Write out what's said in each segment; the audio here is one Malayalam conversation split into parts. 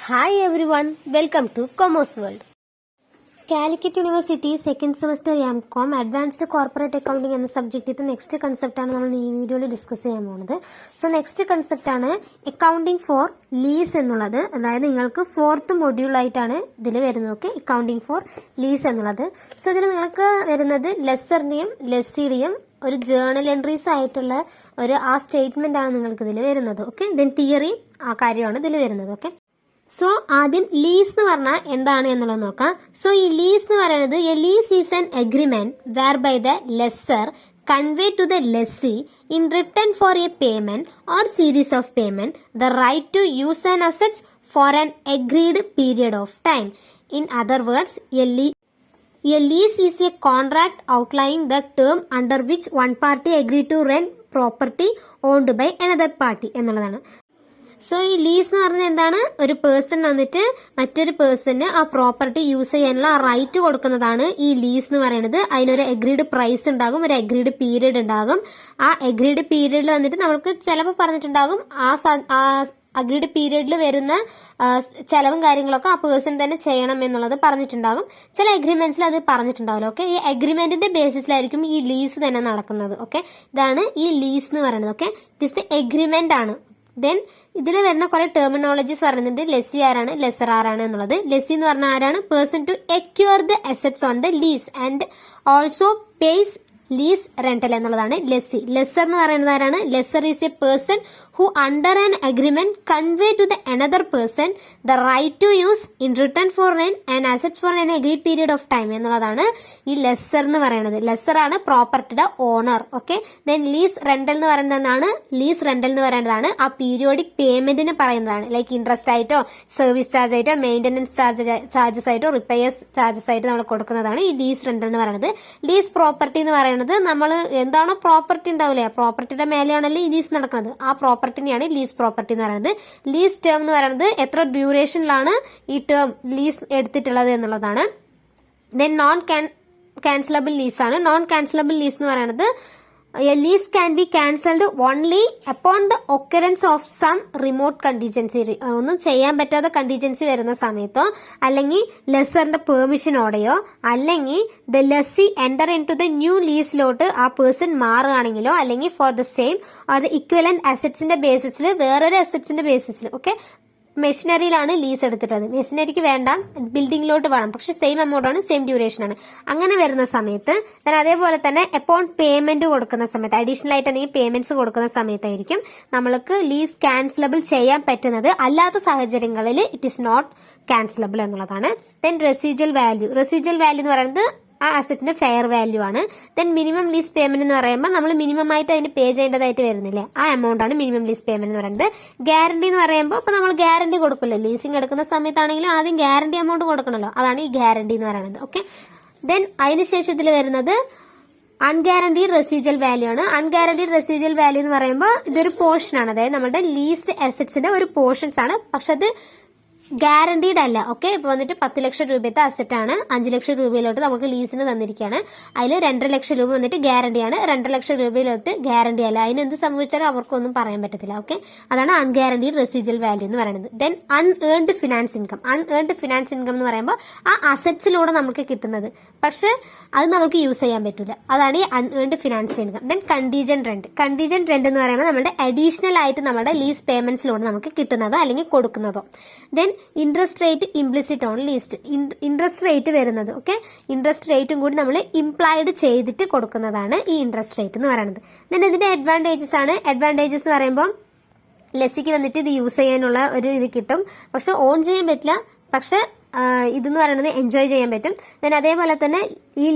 Hi everyone, welcome to Commerce World. Calicut university second semester M Com advanced corporate accounting എന്ന സബ്ജക്റ്റിന്റെ നെക്സ്റ്റ് കൺസെപ്റ്റാണ് നമ്മൾ ഈ വീഡിയോയിൽ ഡിസ്കസ് ചെയ്യാൻ പോകുന്നത്. സോ നെക്സ്റ്റ് കൺസെപ്റ്റാണ് അക്കൗണ്ടിംഗ് ഫോർ ലീസ് എന്നുള്ളത്. അതായത് നിങ്ങൾക്ക് ഫോർത്ത് മൊഡ്യൂളായിട്ടാണ് ഇതിൽ വരുന്നത്. ഓക്കെ, അക്കൗണ്ടിംഗ് ഫോർ ലീസ് എന്നുള്ളത്. സോ ഇതിൽ നിങ്ങൾക്ക് വരുന്നത് ലെസ്സറിന്റെയും ലെസ്സിയുടെയും ഒരു ജേർണൽ എൻട്രീസ് ആയിട്ടുള്ള ആ സ്റ്റേറ്റ്മെന്റ് ആണ് നിങ്ങൾക്ക് ഇതിൽ വരുന്നത്. ഓക്കെ, ദെൻ തിയറി ആ കാര്യമാണ് ഇതിൽ വരുന്നത്. ഓക്കെ, സോ ആദ്യം ലീസ് എന്ന് പറഞ്ഞാൽ എന്താണ് എന്നുള്ളത് നോക്കാം. സോ ഈ ലീസ് എന്ന് പറയുന്നത് a lease is an agreement whereby the lessor convey to the lessee in return for a payment or series of payment the right to use an assets for an agreed period of time. In other words, a lease is a contract outlining the term under which one party agreed to rent property owned by another party എന്നുള്ളതാണ്. സോ ഈ ലീസ് എന്ന് പറഞ്ഞാൽ എന്താണ്? ഒരു പേഴ്സൺ വന്നിട്ട് മറ്റൊരു പേഴ്സണ് ആ പ്രോപ്പർട്ടി യൂസ് ചെയ്യാനുള്ള റൈറ്റ് കൊടുക്കുന്നതാണ് ഈ ലീസ് എന്ന് പറയുന്നത്. അതിനൊരു അഗ്രീഡ് പ്രൈസ് ഉണ്ടാകും, ഒരു അഗ്രീഡ് പീരീഡ് ഉണ്ടാകും. ആ അഗ്രീഡ് പീരീഡിൽ വന്നിട്ട് നമുക്ക് ചിലപ്പോൾ പറഞ്ഞിട്ടുണ്ടാകും ആ അഗ്രീഡ് പീരീഡിൽ വരുന്ന ചെലവും കാര്യങ്ങളൊക്കെ ആ പേഴ്സൺ തന്നെ ചെയ്യണം എന്നുള്ളത് പറഞ്ഞിട്ടുണ്ടാകും. ചില അഗ്രിമെന്റ്സിൽ അത് പറഞ്ഞിട്ടുണ്ടാവില്ല. ഓക്കെ, ഈ അഗ്രിമെന്റിന്റെ ബേസിസിലായിരിക്കും ഈ ലീസ് തന്നെ നടക്കുന്നത്. ഓക്കെ, ഇതാണ് ഈ ലീസ് എന്ന് പറയുന്നത്. Okay, it is the agreement ആണ്. ദെൻ ഇതിൽ വരുന്ന കുറെ ടെർമിനോളജീസ് പറയുന്നുണ്ട്. ലെസ്സി ആരാണ്, ലെസർ ആരാണ് എന്നുള്ളത്. ലെസ്സി എന്ന് പറഞ്ഞാൽ ആരാണ്? Person to acquire the assets on the lease and also pays lease rental എന്നുള്ളതാണ് ലെസ്സി. ലെസർ എന്ന് പറയുന്നത് ആരാണ്? Lessor is a person who under an agreement convey to the another person the right to use in return for rent and assets for an agreed period of time എന്നുള്ളതാണ് ഈ ലെസ്സർ എന്ന് പറയുന്നത്. ലെസ്സർ ആണ് പ്രോപ്പർട്ടിയുടെ owner. Okay, then lease rental എന്ന് പറയുന്നതാണ് ലീസ് റെന്റൽ എന്ന് പറയുന്നതാണ് ആ പീരിയോഡിക് പേയ്മെന്റിന് പറയുന്നതാണ്. ലൈക്ക് ഇൻട്രസ്റ്റ് ആയിട്ടോ സർവീസ് ചാർജ് ആയിട്ടോ മെയിന്റനൻസ് ചാർജസ് ആയിട്ടോ റിപ്പയർസ് ചാർജസ് ആയിട്ട് നമ്മൾ കൊടുക്കുന്നതാണ് ഈ ലീസ് റെന്റൽ എന്ന് പറയുന്നത്. ലീസ് പ്രോപ്പർട്ടി എന്ന് പറയുന്നത് നമ്മൾ എന്താണോ പ്രോപ്പർട്ടി ഉണ്ടാവില്ലേ, പ്രോപ്പർട്ടിയുടെ മേലെയാണല്ലോ ഈ ലീസ് നടക്കുന്നത്. ആ പ്രോപ്പർട്ടിനെയാണ് ലീസ് പ്രോപ്പർട്ടി എന്ന് പറയുന്നത്. ലീസ് ടേം എന്ന് പറയുന്നത് എത്ര ഡ്യൂറേഷനിലാണ് ഈ ടേം ലീസ് എടുത്തിട്ടുള്ളത് എന്നുള്ളതാണ്. ദെൻ നോൺ ക്യാൻസലബിൾ ലീസ് ആണ്. നോൺ ക്യാൻസലബിൾ ലീസ് എന്ന് പറയുന്നത് a lease can be cancelled only upon the occurrence of some remote contingency. ഒന്നും ചെയ്യാൻ പറ്റാത്ത കണ്ടിജൻസി വരുന്ന സമയത്തോ അല്ലെങ്കിൽ ലെസ്സറിന്റെ പെർമിഷനോടെയോ അല്ലെങ്കിൽ the lessee enter into the new ലീസിലോട്ട് ആ പേഴ്സൺ മാറുകയാണെങ്കിലോ അല്ലെങ്കിൽ ഫോർ ദ സെയിം അത് ഇക്വലന്റ് അസറ്റ്സിന്റെ ബേസിസിൽ വേറൊരു അസറ്റ്സിന്റെ ബേസിസിൽ. ഓക്കെ, മെഷീനറിയിലാണ് ലീസ് എടുത്തിട്ടത്, മെഷീനറിക്ക് വേണ്ട ബിൽഡിങ്ങിലോട്ട് വേണം, പക്ഷെ സെയിം എമൗണ്ട് ആണ്, സെയിം ഡ്യൂറേഷൻ ആണ്. അങ്ങനെ വരുന്ന സമയത്ത് അതേപോലെ തന്നെ എപ്പോൺ പേയ്മെന്റ് കൊടുക്കുന്ന സമയത്ത് അഡീഷണൽ ആയിട്ട് എന്തെങ്കിലും പേയ്മെന്റ്സ് കൊടുക്കുന്ന സമയത്തായിരിക്കും നമ്മൾക്ക് ലീസ് ക്യാൻസലബിൾ ചെയ്യാൻ പറ്റുന്നത്. അല്ലാത്ത സാഹചര്യങ്ങളിൽ ഇറ്റ് ഈസ് നോട്ട് ക്യാൻസലബിൾ എന്നുള്ളതാണ്. ദെൻ റെസിജ്വൽ വാല്യൂ എന്ന് പറയുന്നത് ആ അസറ്റിന്റെ ഫെയർ വാല്യൂ ആണ്. ദെൻ മിനിമം ലീസ് പേയ്മെന്റ് എന്ന് പറയുമ്പോൾ നമ്മൾ മിനിമം ആയിട്ട് അതിന് പേ ചെയ്യേണ്ടതായിട്ട് വരുന്നില്ലേ, ആ എമൗണ്ട് ആണ് മിനിമം ലീസ് പേയ്മെന്റ് എന്ന് പറയുന്നത്. ഗ്യാരണ്ടി എന്ന് പറയുമ്പോൾ ഇപ്പൊ നമ്മൾ ഗ്യാരണ്ടി കൊടുക്കില്ല, ലീസിംഗ് എടുക്കുന്ന സമയത്താണെങ്കിലും ആദ്യം ഗ്യാരണ്ടി എമൗണ്ട് കൊടുക്കണല്ലോ, അതാണ് ഈ ഗ്യാരണ്ടി എന്ന് പറയുന്നത്. ഓക്കെ, ദെൻ അതിനുശേഷം ഇതിൽ വരുന്നത് അൺഗ്യാരണ്ടീഡ് റെസിജ്വൽ വാല്യൂ ആണ്. അൺഗ്യാരണ്ടീഡ് റെസിജ്വൽ വാല്യൂ എന്ന് പറയുമ്പോൾ ഇതൊരു പോർഷൻ ആണ്, അതായത് നമ്മുടെ ലീസ്ഡ് അസറ്റ്സിന്റെ ഒരു പോർഷൻസ് ആണ്, പക്ഷെ അത് ഗ്യാരണ്ടീഡ് അല്ല. ഓക്കെ, ഇപ്പൊ വന്നിട്ട് 10 ലക്ഷം രൂപത്തെ അസറ്റ് ആണ്, 5 ലക്ഷം രൂപയിലോട്ട് നമുക്ക് ലീസിന് തന്നിരിക്കുകയാണ്. അതിൽ 2.5 ലക്ഷം രൂപ വന്നിട്ട് ഗ്യാരണ്ടിയാണ്, 2 ലക്ഷം രൂപയിലോട്ട് ഗ്യാരണ്ടി അല്ല. അതിന് എന്ത് സംഭവിച്ചാലും അവർക്കൊന്നും പറയാൻ പറ്റത്തില്ല. ഓക്കെ, അതാണ് അൺഗ്യാരണ്ടീഡ് റെസിജ്വൽ വാല്യൂ എന്ന് പറയുന്നത്. Then unearned finance income. Unearned finance income എന്ന് പറയുമ്പോൾ ആ അസറ്റ്സിലൂടെ നമുക്ക് കിട്ടുന്നത്, പക്ഷെ അത് നമുക്ക് യൂസ് ചെയ്യാൻ പറ്റില്ല, അതാണ് ഈ unearned finance income. Then contingent rent എന്ന് പറയുമ്പോൾ നമ്മുടെ അഡീഷണൽ ആയിട്ട് നമ്മുടെ ലീസ് പേയ്മെന്റ്സിലൂടെ നമുക്ക് കിട്ടുന്നതോ അല്ലെങ്കിൽ കൊടുക്കുന്നതോ. Then interest rate implicit on lease. Interest rate വരുന്നത്, ഓക്കെ, ഇൻട്രസ്റ്റ് റേറ്റും കൂടി നമ്മൾ ഇംപ്ലൈഡ് ചെയ്തിട്ട് കൊടുക്കുന്നതാണ് ഈ ഇൻട്രസ്റ്റ് റേറ്റ് എന്ന് പറയുന്നത്. ദെൻ ഇതിന്റെ അഡ്വാൻറ്റേജസ് ആണ്. അഡ്വാൻറ്റേജസ് എന്ന് പറയുമ്പോൾ ലെസ്സിക്ക് വന്നിട്ട് ഇത് യൂസ് ചെയ്യാനുള്ള ഒരു ഇത് കിട്ടും, പക്ഷെ ഓൺ ചെയ്യാൻ പറ്റില്ല, പക്ഷെ ഇതെന്ന് പറയുന്നത് എൻജോയ് ചെയ്യാൻ പറ്റും. ദെൻ അതേപോലെ തന്നെ ഈ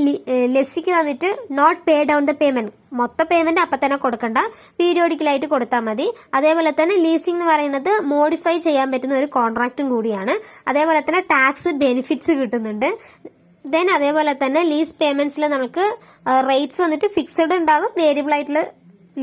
ലെസ്സിക്ക് വന്നിട്ട് not pay down the payment, മൊത്തം പേയ്മെന്റ് അപ്പം തന്നെ കൊടുക്കണ്ട, പീരിയോഡിക്കലായിട്ട് കൊടുത്താൽ മതി. അതേപോലെ തന്നെ ലീസിംഗ് എന്ന് പറയുന്നത് മോഡിഫൈ ചെയ്യാൻ പറ്റുന്ന ഒരു കോൺട്രാക്റ്റും കൂടിയാണ്. അതേപോലെ തന്നെ ടാക്സ് ബെനിഫിറ്റ്സ് കിട്ടുന്നുണ്ട്. ദെൻ അതേപോലെ തന്നെ ലീസ് പേയ്മെന്റ്സിൽ നമുക്ക് റേറ്റ്സ് വന്നിട്ട് ഫിക്സഡ് ഉണ്ടാകും, വേരിയബിൾ ആയിട്ടുള്ള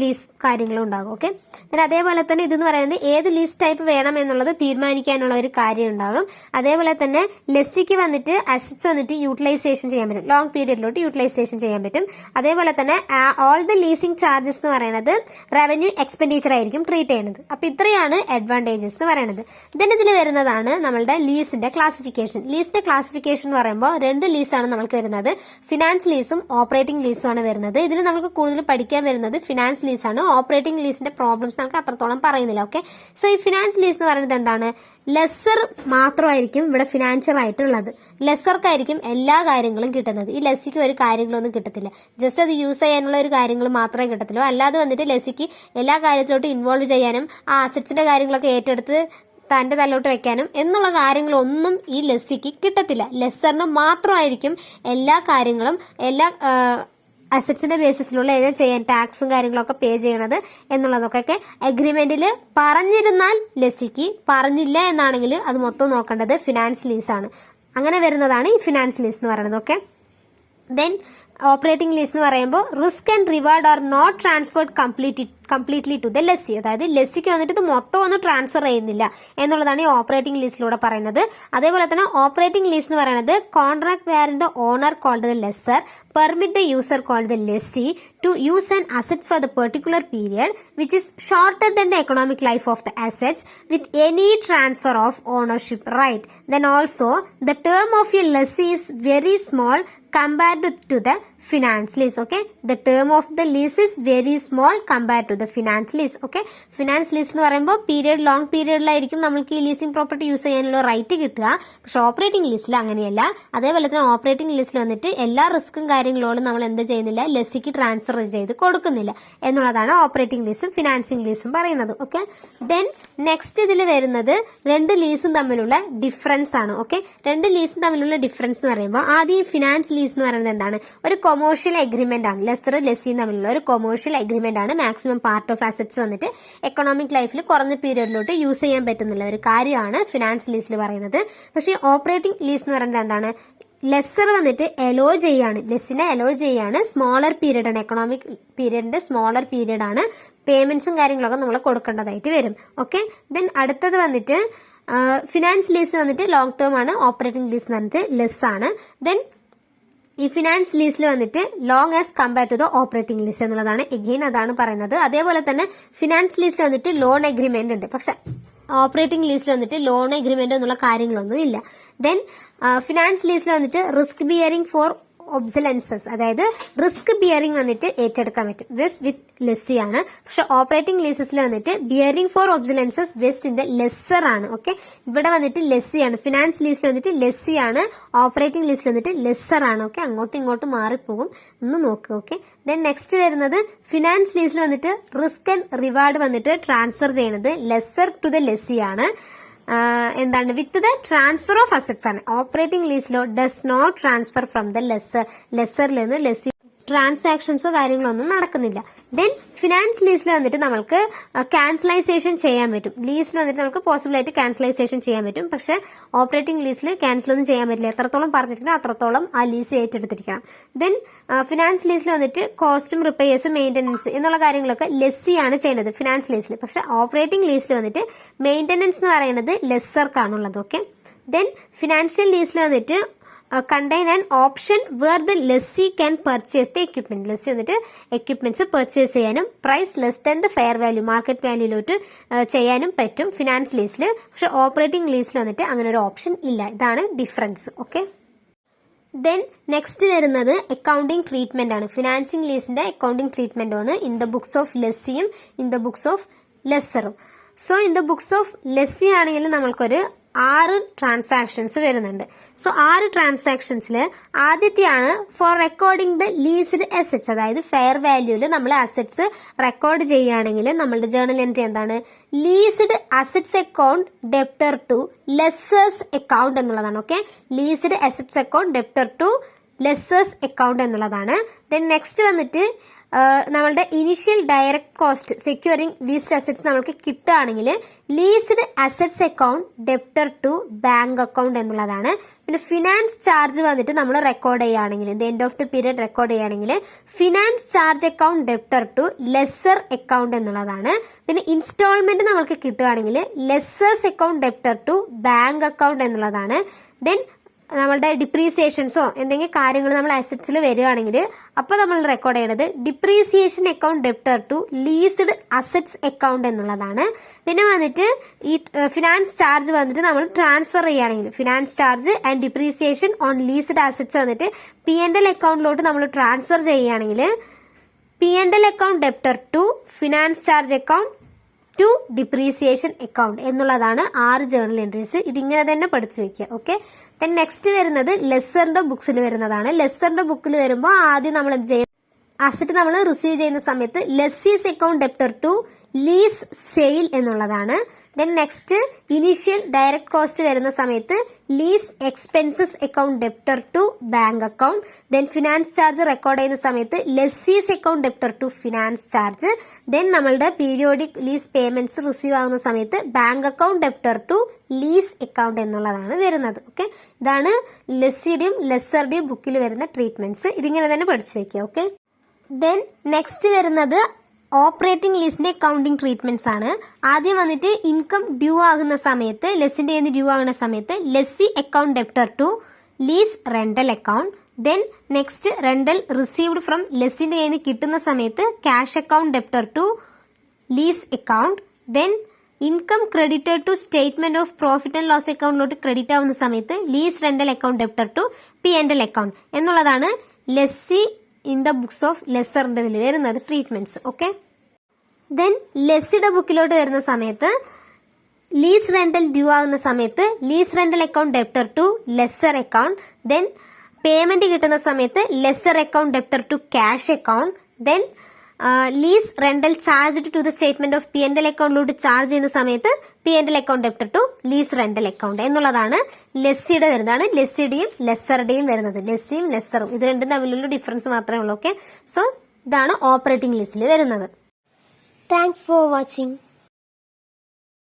ലീസ് കാര്യങ്ങളും ഉണ്ടാകും. ഓക്കെ, പിന്നെ അതേപോലെ തന്നെ ഇതെന്ന് പറയുന്നത് ഏത് ലീസ് ടൈപ്പ് വേണം എന്നുള്ളത് തീരുമാനിക്കാനുള്ള ഒരു കാര്യം ഉണ്ടാകും. അതേപോലെ തന്നെ ലെസ്സിക്ക് വന്നിട്ട് അസറ്റ്സ് വന്നിട്ട് യൂട്ടിലൈസേഷൻ ചെയ്യാൻ പറ്റും, ലോങ് പീരീഡിലോട്ട് യൂട്ടിലൈസേഷൻ ചെയ്യാൻ പറ്റും. അതേപോലെ തന്നെ ഓൾ ദ ലീസിംഗ് ചാർജസ് എന്ന് പറയുന്നത് റവന്യൂ എക്സ്പെൻഡിച്ചർ ആയിരിക്കും ട്രീറ്റ് ചെയ്യുന്നത്. അപ്പൊ ഇത്രയാണ് അഡ്വാൻറ്റേജസ് എന്ന് പറയുന്നത്. ദെൻ ഇതിൽ വരുന്നതാണ് നമ്മളുടെ ലീസിന്റെ ക്ലാസിഫിക്കേഷൻ. ലീസിന്റെ ക്ലാസിഫിക്കേഷൻ എന്ന് പറയുമ്പോൾ 2 ലീസാണ് നമുക്ക് വരുന്നത്, ഫിനാൻസ് ലീസും ഓപ്പറേറ്റിംഗ് ലീസും ആണ് വരുന്നത്. ഇതിൽ നമുക്ക് കൂടുതൽ പഠിക്കാൻ വരുന്നത് ഫിനാൻസ് ലീസാണ്. ഓപ്പറേറ്റിംഗ് ലീസിന്റെ പ്രോബ്ലംസ് നമുക്ക് അത്രത്തോളം പറയുന്നില്ല. ഓക്കെ, സോ ഈ ഫിനാൻസ് ലീസ് എന്ന് പറയുന്നത് എന്താണ്, ലെസ്സർ മാത്രമായിരിക്കും ഇവിടെ ഫിനാൻഷ്യൽ ആയിട്ടുള്ളത്. ലെസ്സർക്കായിരിക്കും എല്ലാ കാര്യങ്ങളും കിട്ടുന്നത്. ഈ ലെസ്സിക്ക് ഒരു കാര്യങ്ങളൊന്നും കിട്ടത്തില്ല, ജസ്റ്റ് അത് യൂസ് ചെയ്യാനുള്ള ഒരു കാര്യങ്ങൾ മാത്രമേ കിട്ടത്തുള്ളൂ. അല്ലാതെ വന്നിട്ട് ലെസ്സിക്ക് എല്ലാ കാര്യത്തിലോട്ടും ഇൻവോൾവ് ചെയ്യാനും ആ അസറ്റ്സിന്റെ കാര്യങ്ങളൊക്കെ ഏറ്റെടുത്ത് തന്റെ തലോട്ട് വെക്കാനും എന്നുള്ള കാര്യങ്ങളൊന്നും ഈ ലെസ്സിക്ക് കിട്ടത്തില്ല. ലെസ്സറിന് മാത്രമായിരിക്കും എല്ലാ കാര്യങ്ങളും, എല്ലാ അസറ്റ്സിന്റെ ബേസിസിലുള്ള ഏത് ചെയ്യാൻ ടാക്സും കാര്യങ്ങളൊക്കെ പേ ചെയ്യണത് എന്നുള്ളതൊക്കെ അഗ്രിമെന്റിൽ പറഞ്ഞിരുന്നാൽ ലെസ്സിക്ക്, പറഞ്ഞില്ല എന്നാണെങ്കിൽ അത് മൊത്തം നോക്കേണ്ടത് ഫിനാൻസ് ലീസാണ്. അങ്ങനെ വരുന്നതാണ് ഈ ഫിനാൻസ് ലീസ് എന്ന് പറയുന്നത്. ഓക്കെ, ദെൻ ഓപ്പറേറ്റിംഗ് ലീസ് എന്ന് പറയുമ്പോൾ risk and reward are not transferred completely to the lessee. അതായത് ലെസ്സിക്ക് വന്നിട്ട് ഇത് മൊത്തം ഒന്നും ട്രാൻസ്ഫർ ചെയ്യുന്നില്ല എന്നുള്ളതാണ് ഈ ഓപ്പറേറ്റിംഗ് ലീസിലൂടെ പറയുന്നത്. അതേപോലെ തന്നെ ഓപ്പറേറ്റിംഗ് ലീസ് എന്ന് പറയുന്നത് contract where the owner called the lessor permit the user called the lessee to use an assets for the particular period which is shorter than the economic life of the assets with any transfer of ownership right. Then also the term of a lessee is very small compared to the finance lease. Okay, the term of the lease is very small compared to the finance lease. Okay, finance lease എന്ന് പറയുമ്പോൾ പീരിയഡ് ലോങ് പീരിയഡിലായിരിക്കും നമുക്ക് ഈ ലീസിംഗ് പ്രോപ്പർട്ടി യൂസ് ചെയ്യാനുള്ള റൈറ്റ് കിട്ടുക. പക്ഷെ ഓപ്പറേറ്റിംഗ് ലീസിൽ അങ്ങനെയല്ല. അതേപോലെ തന്നെ ഓപ്പറേറ്റിംഗ് ലീസിൽ വന്നിട്ട് എല്ലാ റിസ്ക്കും കാര്യങ്ങളോടും നമ്മൾ എന്ത് ചെയ്യുന്നില്ല, ലെസ്സിക്ക് ട്രാൻസ്ഫർ ചെയ്ത് കൊടുക്കുന്നില്ല എന്നുള്ളതാണ് ഓപ്പറേറ്റിംഗ് ലീസും ഫിനാൻസിംഗ് ലീസും പറയുന്നത്. ഓക്കെ, ദെൻ നെക്സ്റ്റ് ഇതിൽ വരുന്നത് 2 ലീസും തമ്മിലുള്ള ഡിഫറൻസ് ആണ്. ഓക്കെ, 2 ലീസും തമ്മിലുള്ള ഡിഫറൻസ് എന്ന് പറയുമ്പോൾ ആദ്യം ഫിനാൻസ് ലീസ് എന്ന് പറയുന്നത് എന്താണ്, ഒരു കൊമേഴ്ഷ്യൽ എഗ്രിമെന്റ് ആണ്. ലെസ്സർ ലെസ്സിയും തമ്മിലുള്ള ഒരു കൊമേഴ്ഷ്യൽ എഗ്രിമെന്റ് ആണ്. മാക്സിമം പാർട്ട് ഓഫ് അസറ്റ്സ് വന്നിട്ട് എക്കണോമിക് ലൈഫിൽ കുറഞ്ഞ പീരിയഡിലോട്ട് യൂസ് ചെയ്യാൻ പറ്റുന്നില്ല ഒരു കാര്യമാണ് ഫിനാൻസ് ലീസിൽ പറയുന്നത്. പക്ഷേ ഓപ്പറേറ്റിംഗ് ലീസ് എന്ന് പറയുന്നത് എന്താണ്, ലെസ്സർ വന്നിട്ട് എലോ ചെയ്യാണ്, ലെസ്സിനെ എലോ ചെയ്യാണ്, സ്മോളർ പീരീഡ് ആണ്, എക്കണോമിക് പീരീഡിന്റെ സ്മോളർ പീരീഡ് ആണ്, പേയ്മെന്റ്സും കാര്യങ്ങളൊക്കെ നമ്മൾ കൊടുക്കേണ്ടതായിട്ട് വരും. ഓക്കെ, ദെൻ അടുത്തത് വന്നിട്ട് ഫിനാൻസ് ലീസ് വന്നിട്ട് ലോങ് ടേം ആണ്, ഓപ്പറേറ്റിംഗ് ലീസ് വന്നിട്ട് ലെസ് ആണ്. ദെൻ ഈ ഫിനാൻസ് ലീസിൽ വന്നിട്ട് long as compare to the operating lease എന്നുള്ളതാണ്. എഗെയിൻ അതാണ് പറയുന്നത്. അതേപോലെ തന്നെ ഫിനാൻസ് ലീസിൽ വന്നിട്ട് ലോൺ എഗ്രിമെന്റ് ഉണ്ട്, പക്ഷെ ഓപ്പറേറ്റിംഗ് ലീസിൽ വന്നിട്ട് ലോൺ എഗ്രിമെന്റ് എന്നുള്ള കാര്യങ്ങളൊന്നും ഇല്ല. ദെൻ ഫിനാൻസ് ലീസിൽ വന്നിട്ട് റിസ്ക് ബിയറിംഗ് ഫോർ ഒബ്സലൻസസ്, അതായത് റിസ്ക് ബിയറിംഗ് വന്നിട്ട് ഏറ്റെടുക്കാൻ പറ്റും, വെസ്റ്റ് വിത്ത് ലെസ്സി ആണ്. പക്ഷെ ഓപ്പറേറ്റിംഗ് ലീസസിൽ വന്നിട്ട് bearing for obsolescence vest in the lessor ആണ്. ഓക്കെ, ഇവിടെ വന്നിട്ട് ലെസ്സി ആണ്. ഫിനാൻസ് ലീസിൽ വന്നിട്ട് ലെസ്സി ആണ്, ഓപ്പറേറ്റിംഗ് ലീസിൽ വന്നിട്ട് ലെസ്സർ ആണ്. ഓക്കെ, അങ്ങോട്ടും ഇങ്ങോട്ടും മാറിപ്പോകും, ഒന്ന് നോക്കുക. ഓക്കെ, ദെൻ നെക്സ്റ്റ് വരുന്നത് ഫിനാൻസ് ലീസിൽ വന്നിട്ട് റിസ്ക് ആൻഡ് റിവാർഡ് വന്നിട്ട് ട്രാൻസ്ഫർ ചെയ്യുന്നത് ലെസ്സർ ടു ദ ലെസ്സി ആണ്. എന്താണ്, with the transfer of assets ആണ്. ഓപ്പറേറ്റിംഗ് ലീസിലോ does not transfer from the ലെസ്സറിൽ നിന്ന് ലെസ്സി ട്രാൻസാക്ഷൻസോ കാര്യങ്ങളൊന്നും നടക്കുന്നില്ല. ദെൻ ഫിനാൻസ് ലീസിൽ വന്നിട്ട് നമുക്ക് ക്യാൻസലൈസേഷൻ ചെയ്യാൻ പറ്റും. ലീസിൽ വന്നിട്ട് നമുക്ക് പോസിബിൾ ആയിട്ട് ക്യാൻസലൈസേഷൻ ചെയ്യാൻ പറ്റും. പക്ഷെ ഓപ്പറേറ്റിംഗ് ലീസിൽ ക്യാൻസൽ ഒന്നും ചെയ്യാൻ പറ്റില്ല. എത്രത്തോളം പറഞ്ഞിരിക്കണം അത്രത്തോളം ആ ലീസ് ഏറ്റെടുത്തിരിക്കണം. ദെൻ ഫിനാൻസ് ലീസിൽ വന്നിട്ട് കോസ്റ്റും റിപ്പയേഴ്സ് മെയിൻ്റനൻസ് എന്നുള്ള കാര്യങ്ങളൊക്കെ ലെസ്സിയാണ് ചെയ്യുന്നത് ഫിനാൻസ് ലീസിൽ. പക്ഷെ ഓപ്പറേറ്റിംഗ് ലീസിൽ വന്നിട്ട് മെയിൻ്റനൻസ് എന്ന് പറയുന്നത് ലെസ്സർക്കാണുള്ളത്. ഓക്കെ, ദെൻ ഫിനാൻഷ്യൽ ലീസിൽ വന്നിട്ട് contain an option where the lessee can purchase the equipment. Lessee വന്നിട്ട് എക്യുപ്മെന്റ്സ് പർച്ചേസ് ചെയ്യാനും price less than the fair value, market വാല്യൂലോട്ട് ചെയ്യാനും പറ്റും ഫിനാൻസ് ലീസിൽ. പക്ഷെ ഓപ്പറേറ്റിംഗ് ലീസിൽ വന്നിട്ട് അങ്ങനെ ഒരു ഓപ്ഷൻ ഇല്ല. ഇതാണ് ഡിഫറൻസ്. ഓക്കെ, ദെൻ നെക്സ്റ്റ് വരുന്നത് അക്കൗണ്ടിംഗ് ട്രീറ്റ്മെന്റ് ആണ്. ഫിനാൻസിംഗ് ലീസിന്റെ അക്കൗണ്ടിംഗ് ട്രീറ്റ്മെന്റ് ആണ് ഇൻ ദ ബുക്സ് ഓഫ് ലെസ്സിയും ഇൻ ദ ബുക്സ് ഓഫ് ലെസ്സറും. So in the books of lessee ആണെങ്കിൽ നമ്മൾക്കൊരു 6 ട്രാൻസാക്ഷൻസ് വരുന്നുണ്ട്. സോ 6 ട്രാൻസാക്ഷൻസിൽ ആദ്യത്തെയാണ് for recording the leased assets, അതായത് ഫെയർ വാല്യൂവിൽ നമ്മൾ അസറ്റ്സ് റെക്കോർഡ് ചെയ്യുകയാണെങ്കിൽ നമ്മളുടെ ജേർണൽ എൻട്രി എന്താണ്, leased assets account debtor to lessors account എന്നുള്ളതാണ്. Okay, leased assets account debtor to lessors account എന്നുള്ളതാണ്. ദെൻ നെക്സ്റ്റ് വന്നിട്ട് നമ്മളുടെ initial direct cost securing leased assets നമുക്ക് കിട്ടുകയാണെങ്കിൽ leased assets account debtor to bank account എന്നുള്ളതാണ്. പിന്നെ ഫിനാൻസ് ചാർജ് വന്നിട്ട് നമ്മൾ റെക്കോർഡ് ചെയ്യുകയാണെങ്കിൽ end of the period record ചെയ്യുകയാണെങ്കിൽ finance charge account debtor to lessor account എന്നുള്ളതാണ്. പിന്നെ ഇൻസ്റ്റാൾമെന്റ് നമുക്ക് കിട്ടുകയാണെങ്കിൽ lessors account debtor to bank account എന്നുള്ളതാണ്. ദെൻ നമ്മളുടെ ഡിപ്രീസിയേഷൻസോ എന്തെങ്കിലും കാര്യങ്ങൾ നമ്മൾ അസറ്റ്സിൽ വരികയാണെങ്കിൽ അപ്പോൾ നമ്മൾ റെക്കോർഡ് ചെയ്യേണ്ടത് depreciation account debtor to leased assets account എന്നുള്ളതാണ്. പിന്നെ വന്നിട്ട് ഈ ഫിനാൻസ് ചാർജ് വന്നിട്ട് നമ്മൾ ട്രാൻസ്ഫർ ചെയ്യുകയാണെങ്കിൽ finance charge and depreciation on leased assets വന്നിട്ട് P&L അക്കൗണ്ടിലോട്ട് നമ്മൾ ട്രാൻസ്ഫർ ചെയ്യുകയാണെങ്കിൽ P&L account debtor to finance charge account to depreciation account എന്നുള്ളതാണ് 6 ജേർണൽ എൻട്രീസ്. ഇതിങ്ങനെ തന്നെ പഠിച്ചു വെക്കുക. ഓക്കെ. ദെൻ നെക്സ്റ്റ് വരുന്നത് ലെസ്സറിന്റെ ബുക്സിൽ വരുന്നതാണ്. ലെസ്സറിന്റെ ബുക്കിൽ വരുമ്പോൾ ആദ്യം നമ്മൾ എന്ത് ചെയ്യും, അസറ്റ് നമ്മൾ റിസീവ് ചെയ്യുന്ന സമയത്ത് lessees account debtor to lease sale എന്നുള്ളതാണ്. Then next initial direct cost വരുന്ന സമയത്ത് lease expenses account debtor to bank account. Then finance charge record ചെയ്യുന്ന സമയത്ത് lessees account debtor to finance charge. Then നമ്മളുടെ പീരിയോഡിക് ലീസ് പേയ്മെന്റ്സ് റിസീവ് ആകുന്ന സമയത്ത് bank account debtor to lease account എന്നുള്ളതാണ് വരുന്നത്. ഓക്കെ. ഇതാണ് ലെസ്സിയുടെയും ലെസ്സറുടെയും ബുക്കിൽ വരുന്ന ട്രീറ്റ്മെന്റ്സ്. ഇതിങ്ങനെ തന്നെ പഠിച്ചു വെക്കുക. ഓക്കെ. ദെൻ നെക്സ്റ്റ് വരുന്നത് ഓപ്പറേറ്റിംഗ് ലീസിന്റെ അക്കൗണ്ടിങ് ട്രീറ്റ്മെന്റ്സ് ആണ്. ആദ്യം വന്നിട്ട് ഇൻകം ഡ്യൂ ആകുന്ന സമയത്ത് ലെസ്സിന്റെ കയ്യിൽ നിന്ന് ഡ്യൂ ആകുന്ന സമയത്ത് lessee account debtor to lease rental account. Then next rental received from ലെസ്സിന്റെ കയ്യിൽ നിന്ന് കിട്ടുന്ന സമയത്ത് cash account debtor to lease account. Then income credited to statement of profit and loss അക്കൗണ്ടിലോട്ട് ക്രെഡിറ്റ് ആവുന്ന സമയത്ത് lease rental account debtor to P&L account എന്നുള്ളതാണ് lessee in the books of ലെസ്സറിന്റെ വരുന്നത് ട്രീറ്റ്മെന്റ്സ്. ഓക്കെ. ദെൻ ലെസ്സിയുടെ ബുക്കിലോട്ട് വരുന്ന സമയത്ത് ലീസ് റെന്റൽ ഡ്യൂ ആകുന്ന സമയത്ത് lease rental account debtor to lessor account. Then payment കിട്ടുന്ന സമയത്ത് lessor account debtor to cash account. Then lease rental charge to the statement of P&L അക്കൗണ്ടിലോട്ട് ചാർജ് ചെയ്യുന്ന സമയത്ത് P&L account debtor to lease rental account എന്നുള്ളതാണ് ലെസ്സിയുടെ വരുന്നതാണ്. ലെസ്സിയുടെയും ലെസ്സറുടെയും വരുന്നത്. ലെസ്സിയും ലെസ്സറും ഇത് രണ്ടും തമ്മിലുള്ള ഡിഫറൻസ് മാത്രമേ ഉള്ളൂ. ഓക്കെ. സോ ഇതാണ് ഓപ്പറേറ്റിംഗ് ലിസ്റ്റിൽ വരുന്നത്. Thanks for watching.